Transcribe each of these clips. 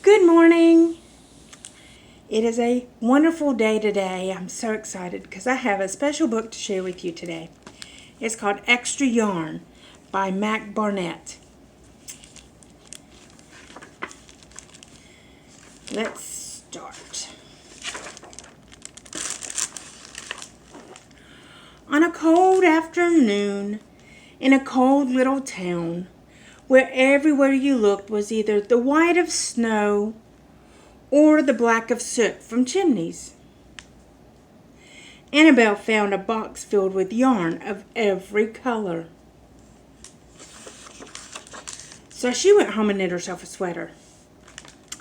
Good morning. It is a wonderful day today. I'm so excited because I have a special book to share with you today. It's called Extra Yarn by Mac Barnett. Let's start. On a cold afternoon in a cold little town where everywhere you looked was either the white of snow or the black of soot from chimneys, Annabelle found a box filled with yarn of every color. So she went home and knit herself a sweater.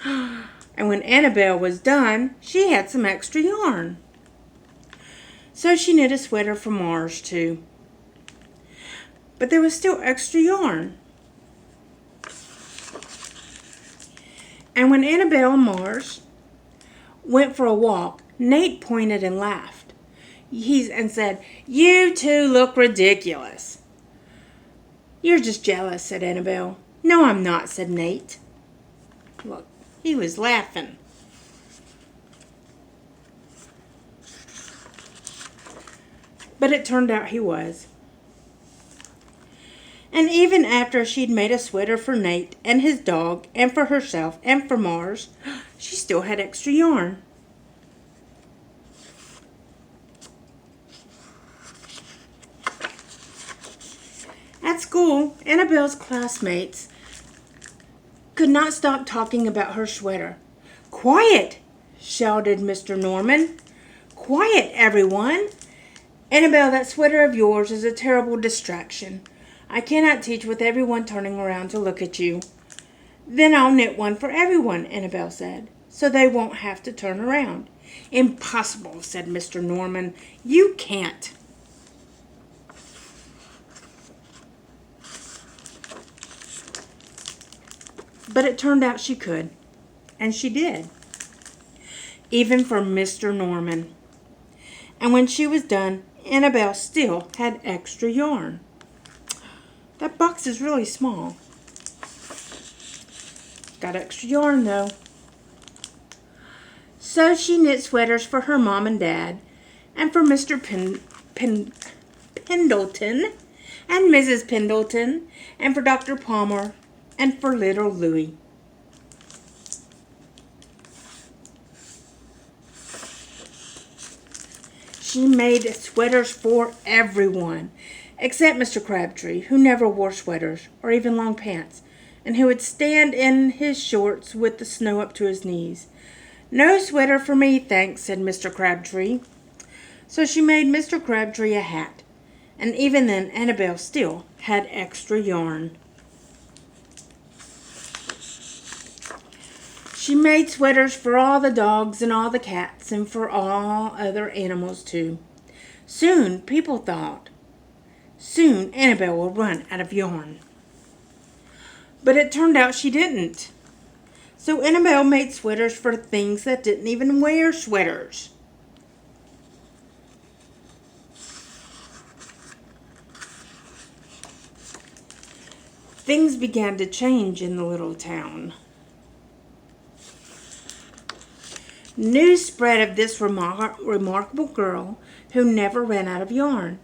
And when Annabelle was done, she had some extra yarn. So she knit a sweater for Mars too. But there was still extra yarn. And when Annabelle and Mars went for a walk, Nate pointed and laughed. And said, "You two look ridiculous." "You're just jealous," said Annabelle. "No, I'm not," said Nate. Look, he was laughing. But it turned out he was. And even after she'd made a sweater for Nate and his dog and for herself and for Mars, she still had extra yarn. At school, Annabelle's classmates could not stop talking about her sweater. "Quiet!" shouted Mr. Norman. "Quiet, everyone! Annabelle, that sweater of yours is a terrible distraction. I cannot teach with everyone turning around to look at you." "Then I'll knit one for everyone," Annabelle said, "so they won't have to turn around." "Impossible," said Mr. Norman. "You can't." But it turned out she could, and she did, even for Mr. Norman. And when she was done, Annabelle still had extra yarn. That box is really small. Got extra yarn though. So she knit sweaters for her mom and dad, and for Mr. Pendleton, and Mrs. Pendleton, and for Dr. Palmer, and for little Louie. She made sweaters for everyone, except Mr. Crabtree, who never wore sweaters or even long pants, and who would stand in his shorts with the snow up to his knees. "No sweater for me, thanks," said Mr. Crabtree. So she made Mr. Crabtree a hat, and even then Annabelle still had extra yarn. She made sweaters for all the dogs and all the cats and for all other animals too. Soon Annabelle will run out of yarn. But it turned out she didn't. So Annabelle made sweaters for things that didn't even wear sweaters. Things began to change in the little town. News spread of this remarkable girl who never ran out of yarn,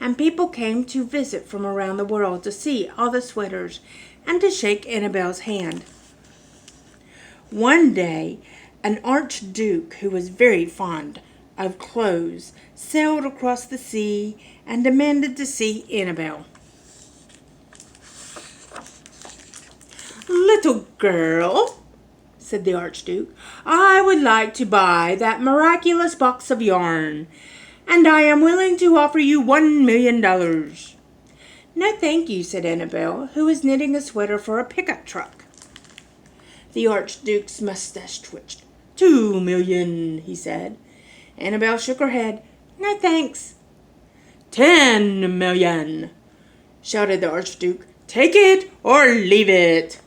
and people came to visit from around the world to see all the sweaters and to shake Annabelle's hand. One day, an archduke who was very fond of clothes sailed across the sea and demanded to see Annabelle. "Little girl," said the Archduke, "I would like to buy that miraculous box of yarn, and I am willing to offer you $1,000,000. "No, thank you," said Annabelle, who was knitting a sweater for a pickup truck. The Archduke's mustache twitched. $2,000,000, he said. Annabelle shook her head. "No, thanks." $10,000,000, shouted the Archduke. "Take it or leave it."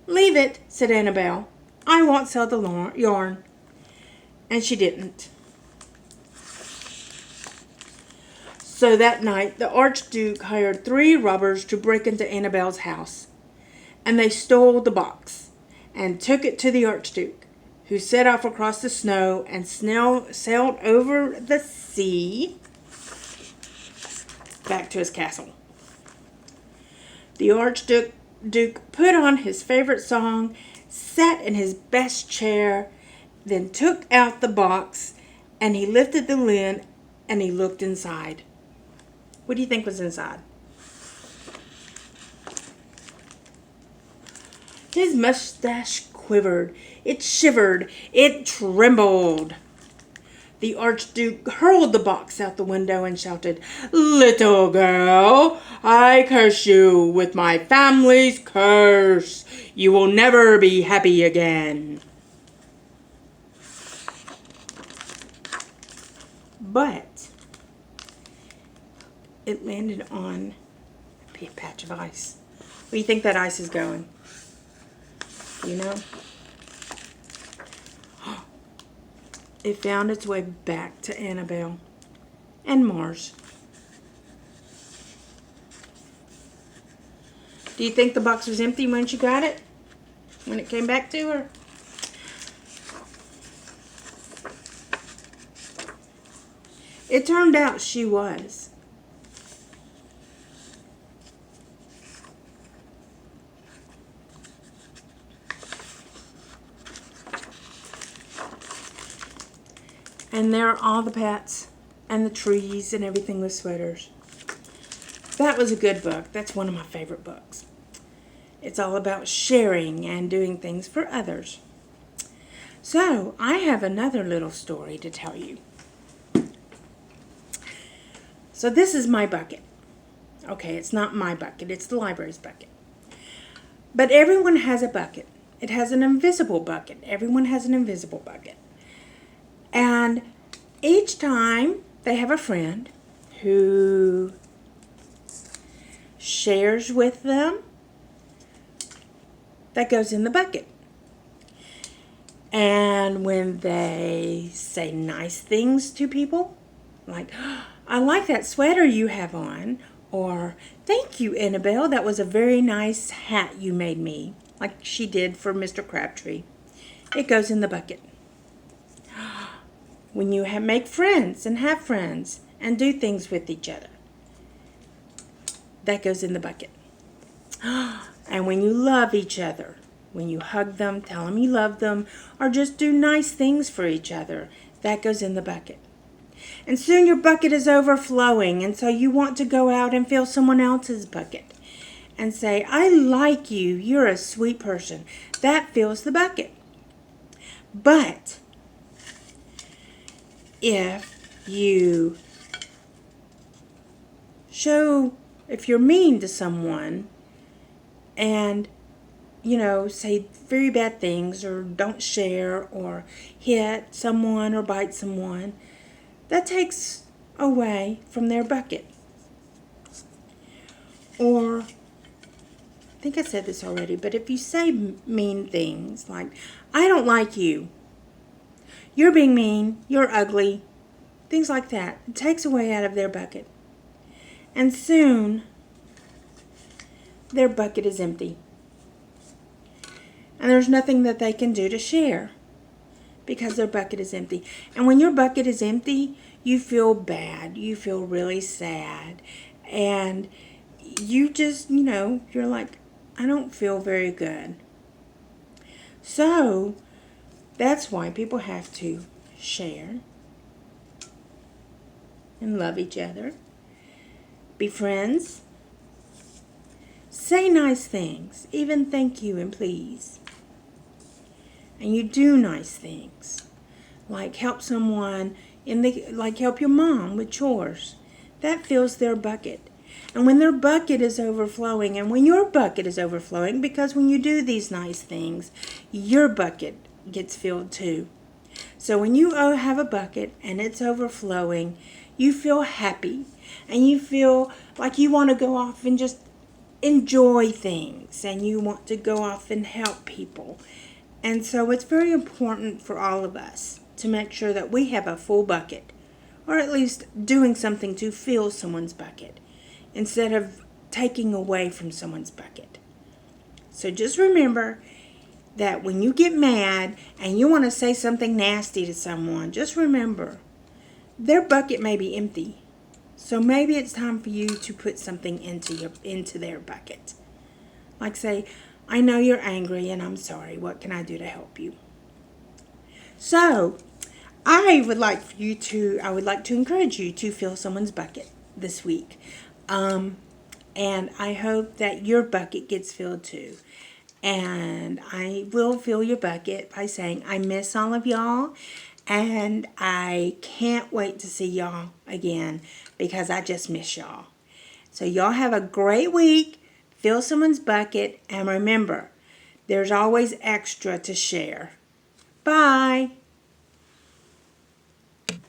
"Leave it," said Annabelle. "I won't sell the yarn." And she didn't. So that night the Archduke hired 3 robbers to break into Annabelle's house. And they stole the box. and took it to the Archduke, who set off across the snow and sailed over the sea back to his castle. The Archduke put on his favorite song, sat in his best chair, then took out the box, and he lifted the lid and he looked inside. What do you think was inside? His mustache quivered, it shivered, it trembled. The Archduke hurled the box out the window and shouted, "Little girl, I curse you with my family's curse. You will never be happy again." But it landed on a patch of ice. Where do you think that ice is going? You know? It found its way back to Annabelle and Mars. Do you think the box was empty when she got it? When it came back to her? It turned out she was. And there are all the pets and the trees and everything with sweaters. That was a good book. That's one of my favorite books. It's all about sharing and doing things for others. So, I have another little story to tell you. So this is my bucket. Okay, it's not my bucket. It's the library's bucket. But everyone has a bucket. It has an invisible bucket. Everyone has an invisible bucket. And each time they have a friend who shares with them, that goes in the bucket. And when they say nice things to people, like, "I like that sweater you have on," or "Thank you, Annabelle, that was a very nice hat you made me," like she did for Mr. Crabtree, it goes in the bucket. When you make friends and have friends and do things with each other, that goes in the bucket. And when you love each other, when you hug them, tell them you love them, or just do nice things for each other, that goes in the bucket. And soon your bucket is overflowing, and so you want to go out and fill someone else's bucket and say, "I like you, you're a sweet person." That fills the bucket. But if you're mean to someone and, say very bad things, or don't share, or hit someone or bite someone, that takes away from their bucket. Or, I think I said this already, but if you say mean things like, "I don't like you," "You're being mean," "You're ugly," things like that, it takes away out of their bucket. And soon, their bucket is empty. And there's nothing that they can do to share because their bucket is empty. And when your bucket is empty, you feel bad. You feel really sad. And you just, you're like, "I don't feel very good." So, that's why people have to share and love each other, be friends, say nice things, even thank you and please. And you do nice things, like help someone like help your mom with chores. That fills their bucket. And when their bucket is overflowing, and when your bucket is overflowing, because when you do these nice things, your bucket gets filled too. So when you have a bucket and it's overflowing, you feel happy, and you feel like you want to go off and just enjoy things, and you want to go off and help people. And so it's very important for all of us to make sure that we have a full bucket, or at least doing something to fill someone's bucket instead of taking away from someone's bucket. So just remember, that when you get mad and you want to say something nasty to someone, just remember, their bucket may be empty. So maybe it's time for you to put something into their bucket. Like say, I know you're angry and I'm sorry. What can I do to help you? So, I would like to encourage you to fill someone's bucket this week. And I hope that your bucket gets filled too. And I will fill your bucket by saying I miss all of y'all. And I can't wait to see y'all again because I just miss y'all. So y'all have a great week. Fill someone's bucket. And remember, there's always extra to share. Bye.